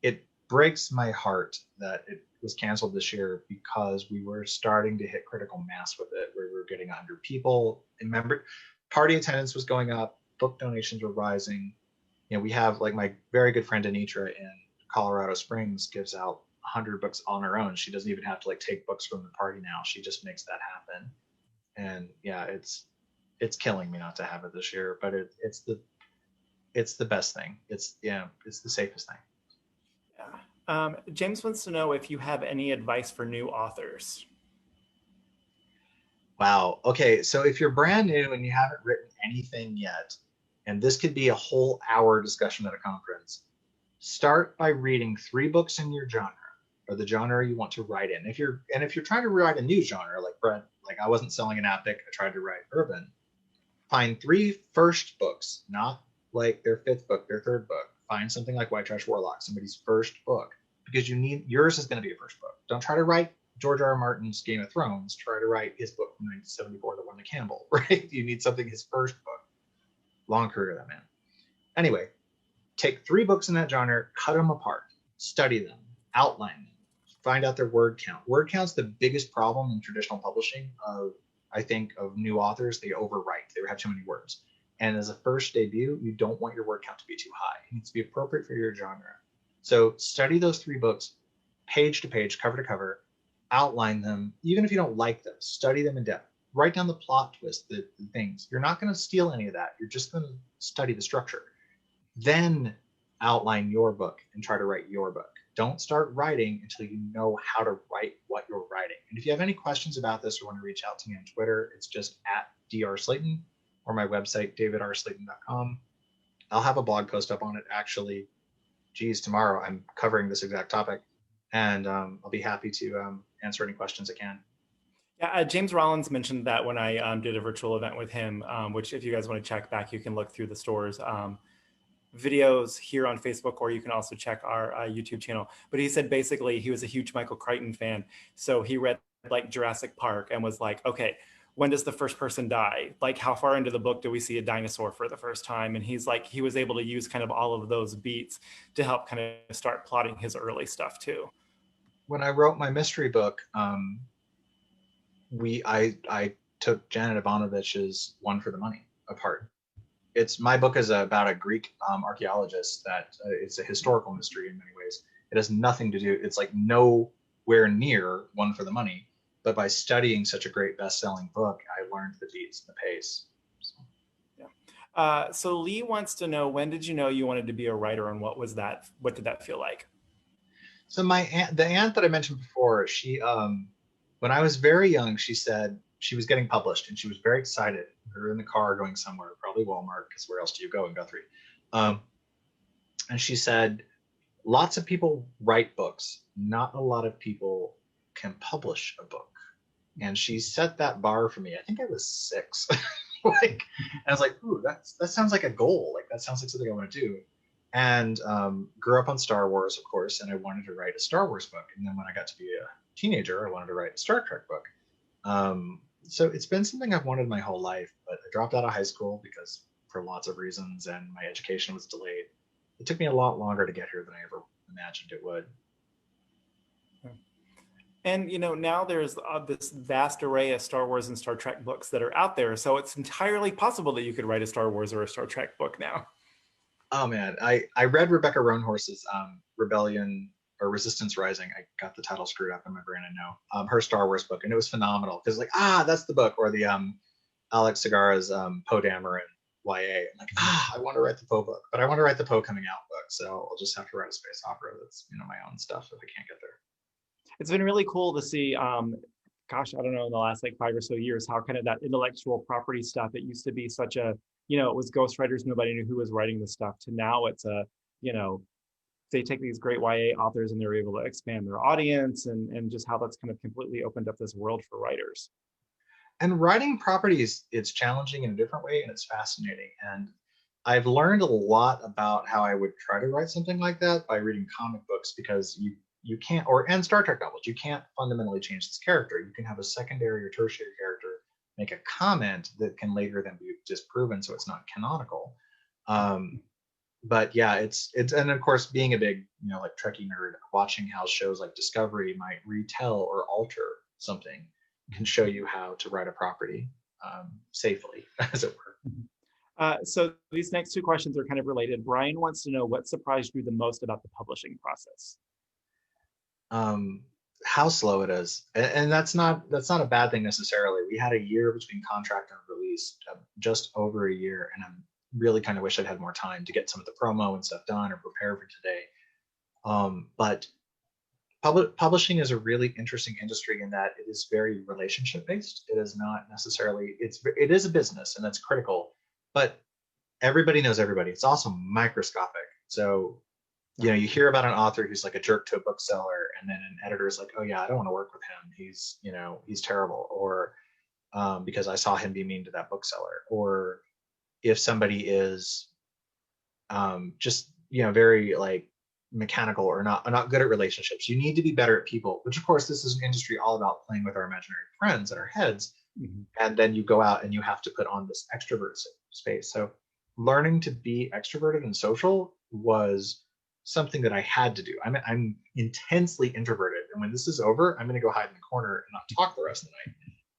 It breaks my heart that it was canceled this year because we were starting to hit critical mass with it, where we were getting 100 people. Remember, party attendance was going up, book donations were rising. We have, like, my very good friend Anitra in Colorado Springs gives out 100 books on her own. She doesn't even have to like take books from the party now. She just makes that happen. And yeah, it's killing me not to have it this year, but it's the best thing. It's the safest thing. Yeah. James wants to know if you have any advice for new authors. Wow. Okay. So if you're brand new and you haven't written anything yet, and this could be a whole hour discussion at a conference, start by reading 3 books in your genre, or the genre you want to write in. If you're trying to write a new genre, like Brett, like I wasn't selling an epic, I tried to write urban. Find 3 first books, not like their 5th book, their 3rd book. Find something like White Trash Warlock, somebody's first book, because yours is going to be a first book. Don't try to write George R. R. Martin's Game of Thrones. Try to write his book from 1974 that won the Campbell, right? You need something his first book. Long career, that man. Anyway, take 3 books in that genre, cut them apart, study them, outline them, find out their word count. Word count's the biggest problem in traditional publishing I think of new authors. They overwrite. They have too many words. And as a first debut, you don't want your word count to be too high. It needs to be appropriate for your genre. So study those 3 books, page to page, cover to cover, outline them. Even if you don't like them, study them in depth. Write down the plot twist, the things. You're not going to steal any of that. You're just going to study the structure. Then outline your book and try to write your book. Don't start writing until you know how to write what you're writing. And if you have any questions about this or want to reach out to me on Twitter, it's just @drslayton or my website, davidarslayton.com. I'll have a blog post up on it actually. Tomorrow I'm covering this exact topic, and I'll be happy to answer any questions I can. Yeah, James Rollins mentioned that when I did a virtual event with him, which if you guys want to check back, you can look through the store's videos here on Facebook, or you can also check our YouTube channel. But he said basically he was a huge Michael Crichton fan. So he read like Jurassic Park and was like, okay, when does the first person die? Like how far into the book do we see a dinosaur for the first time? And he's like, he was able to use kind of all of those beats to help kind of start plotting his early stuff too. When I wrote my mystery book, I took Janet Ivanovich's One for the Money apart. My book is about a Greek archaeologist that it's a historical mystery in many ways. It has nothing to do, it's like nowhere near One for the Money, but by studying such a great best-selling book, I learned the beats and the pace. So. Yeah. So Lee wants to know, when did you know you wanted to be a writer, and what did that feel like? So the aunt that I mentioned before, she, when I was very young, she said she was getting published and she was very excited. We were in the car going somewhere, probably Walmart, because where else do you go in Guthrie? And she said, lots of people write books. Not a lot of people can publish a book. And she set that bar for me. I think I was 6. And I was like, ooh, that sounds like a goal. Like that sounds like something I want to do. And grew up on Star Wars, of course, and I wanted to write a Star Wars book. And then when I got to be a teenager, I wanted to write a Star Trek book. So it's been something I've wanted my whole life, but I dropped out of high school because for lots of reasons, and my education was delayed. It took me a lot longer to get here than I ever imagined it would. And now there's this vast array of Star Wars and Star Trek books that are out there. So it's entirely possible that you could write a Star Wars or a Star Trek book now. Oh man, I read Rebecca Roanhorse's Rebellion or Resistance Rising. I got the title screwed up in my brain, I know. Her Star Wars book, and it was phenomenal because that's the book. Or the Alex Segarra's Poe Dameron YA. I'm like, I want to write the Poe book, but I want to write the Poe coming out book. So I'll just have to write a space opera that's my own stuff if I can't get there. It's been really cool to see, gosh, I don't know, in the last 5 or so years, how kind of that intellectual property stuff, it used to be such a, it was ghostwriters, nobody knew who was writing the stuff, to now it's they take these great YA authors and they're able to expand their audience, and just how that's kind of completely opened up this world for writers. And writing properties, it's challenging in a different way, and it's fascinating. And I've learned a lot about how I would try to write something like that by reading comic books, because you can't, and Star Trek novels, you can't fundamentally change this character. You can have a secondary or tertiary character make a comment that can later then be disproven, so it's not canonical. But yeah, it's and of course, being a big Trekkie nerd, watching how shows like Discovery might retell or alter something can show you how to write a property safely, as it were. So these next 2 questions are kind of related. Brian wants to know, what surprised you the most about the publishing process? How slow it is, and that's not a bad thing necessarily. We had a year between contract and release, just over a year, and I'm really kind of wish I'd had more time to get some of the promo and stuff done or prepare for today. But publishing is a really interesting industry in that it is very relationship based. It is not necessarily, it is a business, and that's critical, but everybody knows everybody. It's also microscopic. So you hear about an author who's like a jerk to a bookseller, and then an editor is like, oh yeah, I don't want to work with him. He's terrible. Or because I saw him be mean to that bookseller, or if somebody is just very like mechanical or not good at relationships. You need to be better at people, which of course this is an industry all about playing with our imaginary friends in our heads. Mhm. And then you go out and you have to put on this extrovert space. So learning to be extroverted and social was something that I had to do. I'm intensely introverted, and when this is over, I'm going to go hide in the corner and not talk the rest of the night.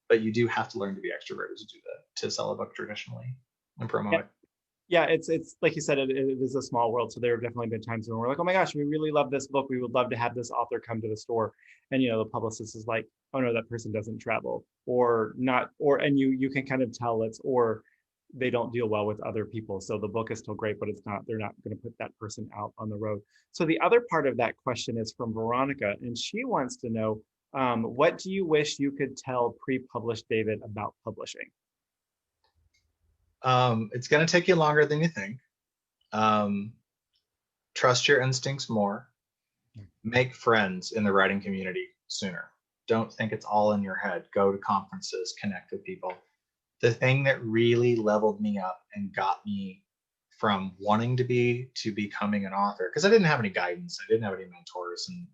But you do have to learn to be extroverted to do that, to sell a book traditionally and promote Yeah, it. yeah, it's like you said, it is a small world. So there have definitely been times when we're like, oh my gosh, we really love this book. We would love to have this author come to the store. And the publicist is like, oh no, that person doesn't travel or not, and you can kind of tell or they don't deal well with other people. So the book is still great, but they're not going to put that person out on the road. So the other part of that question is from Veronica, and she wants to know, what do you wish you could tell pre-published David about publishing? It's going to take you longer than you think. Um, Trust your instincts more. Make friends in the writing community sooner. Don't think it's all in your head. Go to conferences, connect with people. The thing that really leveled me up and got me from wanting to becoming an author, because I didn't have any guidance, I didn't have any mentors, and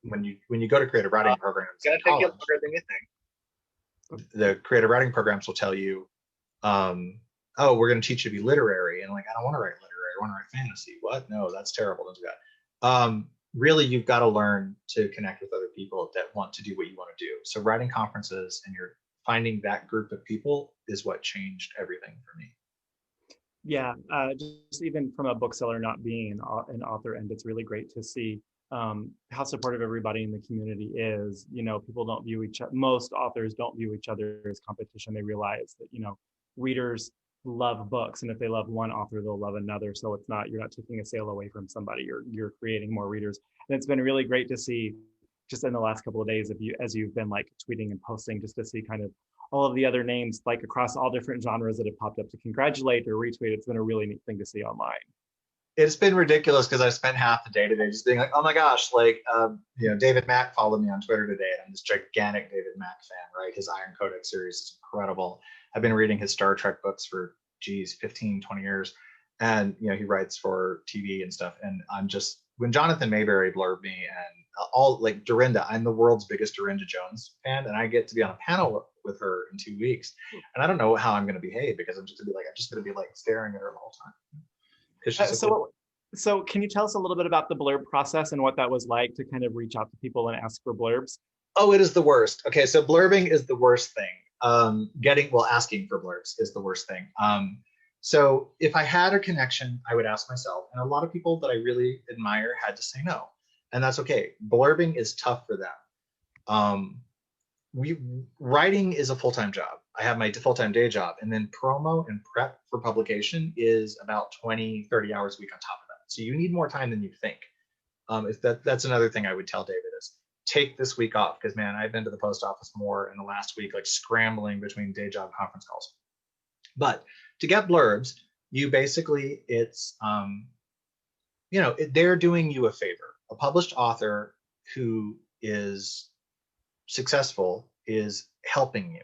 when you go to creative writing programs, it's going to take you longer than you think. The creative writing programs will tell you, oh, we're going to teach you to be literary, and like, I don't want to write literary, I want to write fantasy. What? No, that's terrible. Don't do that. Really, you've got to learn to connect with other people that want to do what you want to do. So writing conferences and you're finding that group of people is what changed everything for me. Yeah, just even from a bookseller not being an author, and it's really great to see how supportive everybody in the community is. People don't view most authors don't view each other as competition. They realize that, readers love books, and if they love one author, they'll love another. So you're not taking a sale away from somebody. You're creating more readers, and it's been really great to see just in the last couple of days as you've been like tweeting and posting, just to see kind of all of the other names like across all different genres that have popped up to congratulate or retweet. It's been a really neat thing to see online. It's been ridiculous because I spent half the day today just being like, oh my gosh, like, David Mack followed me on Twitter today, and I'm this gigantic David Mack fan, right? His Iron Codex series is incredible. I've been reading his Star Trek books for, 15, 20 years. And, he writes for TV and stuff. And I'm just, when Jonathan Mayberry blurbed me and all like Dorinda, I'm the world's biggest Dorinda Jones fan, and I get to be on a panel with her in 2 weeks. And I don't know how I'm going to behave, because I'm just going to be like staring at her the whole time. So can you tell us a little bit about the blurb process and what that was like to kind of reach out to people and ask for blurbs? Oh, it is the worst. Okay, so blurbing is the worst thing. Asking for blurbs is the worst thing. So if I had a connection, I would ask myself, and a lot of people that I really admire had to say no, and that's okay. Blurbing is tough for them. Writing is a full-time job. I have my full-time day job, and then promo and prep for publication is about 20, 30 hours a week on top of that. So you need more time than you think. That's another thing I would tell David is take this week off, because man, I've been to the post office more in the last week, like scrambling between day job conference calls. But to get blurbs, you basically, they're doing you a favor. A published author who is successful is helping you.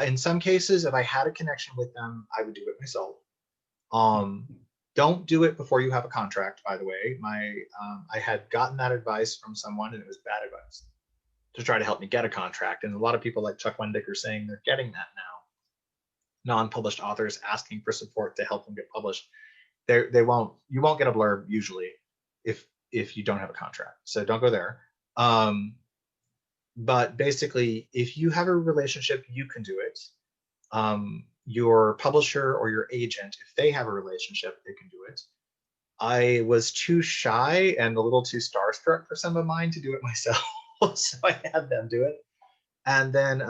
In some cases, if I had a connection with them, I would do it myself. Don't do it before you have a contract, by the way. I had gotten that advice from someone, and it was bad advice to try to help me get a contract. And a lot of people like Chuck Wendick are saying they're getting that now. Non-published authors asking for support to help them get published. You won't get a blurb usually if you don't have a contract. So don't go there. But basically, if you have a relationship, you can do it. Your publisher or your agent, if they have a relationship, they can do it. I was too shy and a little too starstruck for some of mine to do it myself, so I had them do it. And then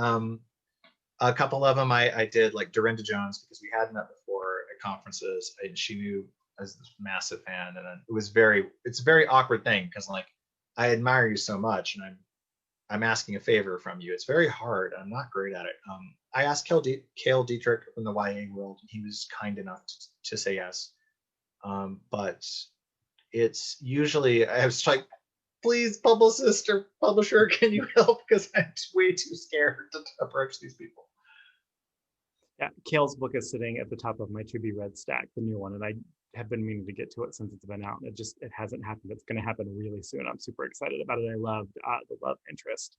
a couple of them I did, like Dorinda Jones, because we had met before at conferences, and she knew I was this massive fan, and it's a very awkward thing, because like I admire you so much, and I'm asking a favor from you. It's very hard. I'm not great at it. I asked Cale Dietrich from the YA world, and he was kind enough to say yes. But it's usually, I was like, please, publicist or publisher, can you help? Because I'm way too scared to approach these people. Yeah, Kale's book is sitting at the top of my to be read stack, the new one, and I have been meaning to get to it since it's been out. It hasn't happened. It's going to happen really soon. I'm super excited about it. I loved the love interest.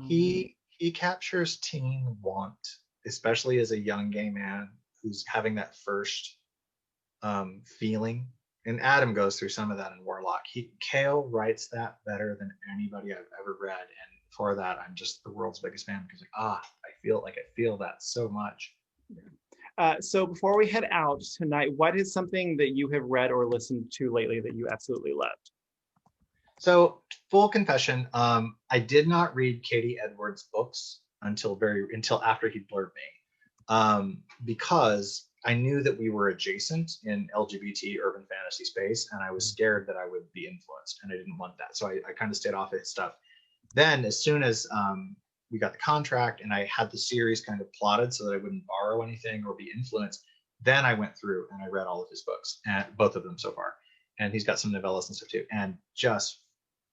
He captures teen want, especially as a young gay man who's having that first feeling. And Adam goes through some of that in Warlock. Kale writes that better than anybody I've ever read, and for that I'm just the world's biggest fan, because I feel that so much. So before we head out tonight, what is something that you have read or listened to lately that you absolutely loved? So, full confession, I did not read Katie Edwards' books until after he blurred me, because I knew that we were adjacent in LGBT urban fantasy space, and I was scared that I would be influenced, and I didn't want that. So I kind of stayed off his stuff. Then, as soon as we got the contract and I had the series kind of plotted so that I wouldn't borrow anything or be influenced, then I went through and I read all of his books, and both of them so far. And he's got some novellas and stuff too, and just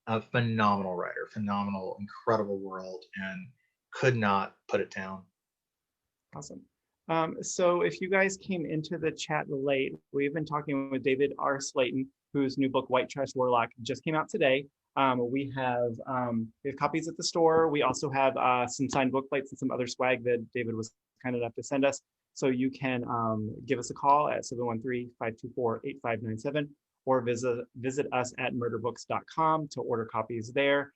a phenomenal writer, phenomenal, incredible world, and could not put it down. Awesome. So if you guys came into the chat late, we've been talking with David R. Slayton, whose new book, White Trash Warlock, just came out today. We have copies at the store. We also have some signed book plates and some other swag that David was kind enough to send us. So you can give us a call at 713-524-8597 or visit us at murderbooks.com to order copies there.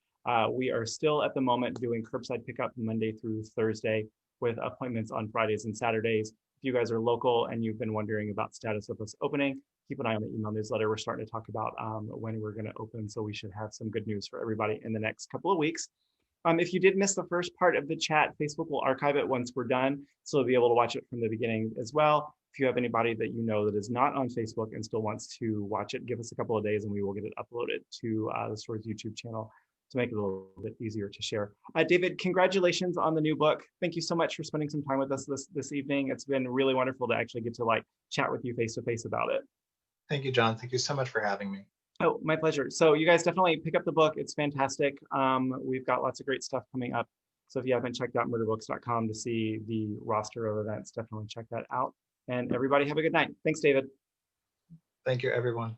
We are still at the moment doing curbside pickup Monday through Thursday with appointments on Fridays and Saturdays. If you guys are local and you've been wondering about status of us opening, keep an eye on the email newsletter. We're starting to talk about when we're going to open, so we should have some good news for everybody in the next couple of weeks. If you did miss the first part of the chat, Facebook will archive it once we're done, so you'll be able to watch it from the beginning as well. If you have anybody that you know that is not on Facebook and still wants to watch it, give us a couple of days and we will get it uploaded to the store's YouTube channel to make it a little bit easier to share. David, congratulations on the new book. Thank you so much for spending some time with us this evening. It's been really wonderful to actually get to chat with you face to face about it. Thank you, John. Thank you so much for having me. Oh, my pleasure. So you guys definitely pick up the book. It's fantastic. We've got lots of great stuff coming up. So if you haven't checked out murderbooks.com to see the roster of events, definitely check that out. And everybody have a good night. Thanks, David. Thank you, everyone.